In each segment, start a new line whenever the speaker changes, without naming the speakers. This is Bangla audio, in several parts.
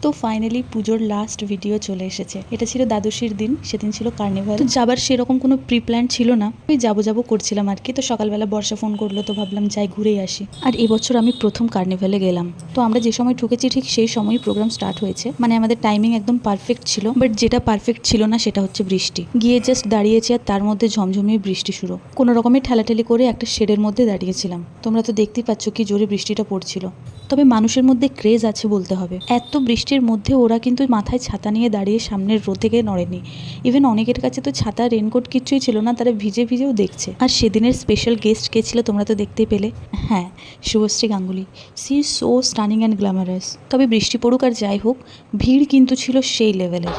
তো ফাইনালি পুজোর লাস্ট ভিডিও চলে এসেছে। এটা ছিল দ্বাদশীর দিন, সেদিন ছিল কার্নিভাল। তো যাবার সেরকম কোনো প্রি প্ল্যান ছিল না, ওই যাবো করছিলাম আর কি। তো সকালবেলা বর্ষা ফোন করলো, তো ভাবলাম যাই ঘুরেই আসি। আর এবছর আমি প্রথম কার্নিভালে গেলাম। তো আমরা যে সময় ঢুকেছি ঠিক সেই সময়ই প্রোগ্রাম স্টার্ট হয়েছে, মানে আমাদের টাইমিং একদম পারফেক্ট ছিল। বাট যেটা পারফেক্ট ছিল না সেটা হচ্ছে বৃষ্টি। গিয়ে জাস্ট দাঁড়িয়েছি আর তার মধ্যে ঝমঝমিয়ে বৃষ্টি শুরু। কোনো রকমের ঠেলাঠেলি করে একটা শেডের মধ্যে দাঁড়িয়েছিলাম। তোমরা তো দেখতেই পাচ্ছ কি জোরে বৃষ্টিটা পড়ছিল। তবে মানুষের মধ্যে ক্রেজ আছে বলতে হবে। এত বৃষ্টির মধ্যে ওরা কিন্তু মাথায় ছাতা নিয়ে দাঁড়িয়ে সামনের রো থেকে নড়েনি। ইভেন অনেকের কাছে তো ছাতা রেনকোট কিচ্ছুই ছিল না, তারা ভিজে ভিজেও দেখছে। আর সেদিনের স্পেশাল গেস্ট কে ছিল তোমরা তো দেখতেই পেলে। হ্যাঁ, Subhashree Ganguly. She is so stunning and glamorous. তবে বৃষ্টি পড়ুক আর যাই হোক, ভিড় কিন্তু ছিল সেই লেভেলের।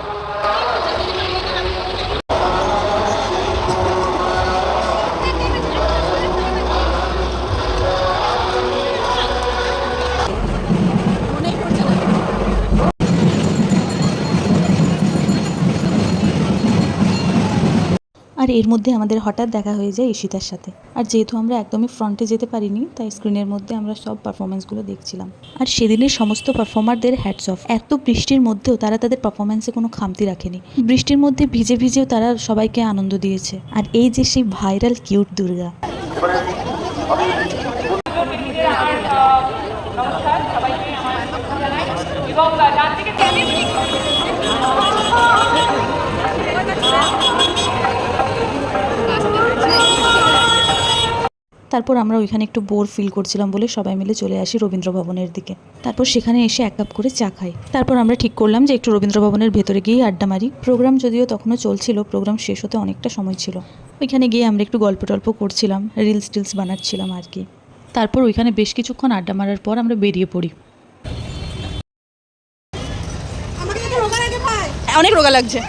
আর এর মধ্যে আমাদের হঠাৎ দেখা হয়ে যায় ঈশিতার সাথে। আর যেহেতু আমরা একদমই ফ্রন্টে যেতে পারিনি, তাই স্ক্রিনের মধ্যে আমরা সব পারফরমেন্সগুলো দেখছিলাম। আর সেদিনের সমস্ত পারফর্মারদের হ্যাটস অফ। এত বৃষ্টির মধ্যেও তারা তাদের পারফরমেন্সে কোনো খামতি রাখেনি। বৃষ্টির মধ্যে ভিজে ভিজেও তারা সবাইকে আনন্দ দিয়েছে। আর এই যে সেই ভাইরাল কিউট দুর্গা। তারপর আমরা ওইখানে একটু বোর ফিল করছিলাম বলে সবাই মিলে চলে আসি রবীন্দ্র ভবনের দিকে। তারপর সেখানে এসে 1 কাপ করে চা খাই। তারপর আমরা ঠিক করলাম যে একটু রবীন্দ্র ভবনের ভেতরে গিয়ে আড্ডা মারি। প্রোগ্রাম যদিও তখনও চলছিল, প্রোগ্রাম শেষ হতে অনেকটা সময় ছিল। ওইখানে গিয়ে আমরা একটু গল্প টল্প করছিলাম, রিলস টিলস বানাচ্ছিলাম আর কি। তারপর ওইখানে বেশ কিছুক্ষণ আড্ডা মারার পর আমরা বেরিয়ে পড়ি।
অনেক রোগা লাগছে।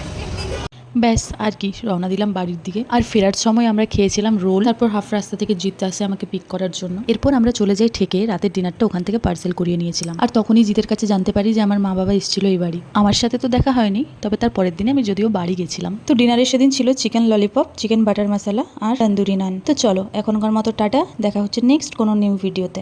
ব্যাস আর কি, রওনা দিলাম বাড়ির দিকে। আর ফেরার সময় আমরা খেয়েছিলাম রোল। তারপর হাফ রাস্তা থেকে জিৎ আসে আমাকে পিক করার জন্য। এরপর আমরা চলে যাই ঠেকে, রাতের ডিনারটা ওখান থেকে পার্সেল করিয়ে নিয়েছিলাম। আর তখনই জিতের কাছে জানতে পারি যে আমার মা বাবা এসেছিল এই বাড়ি। আমার সাথে তো দেখা হয়নি, তবে তার পরের দিনে আমি যদিও বাড়ি গেছিলাম। তো ডিনারে সেদিন ছিল চিকেন ললিপপ, চিকেন বাটার মশলা আর তন্দুরি নান। তো চলো এখনকার মতো টাটা, দেখা হচ্ছে নেক্সট কোনো নিউ ভিডিওতে।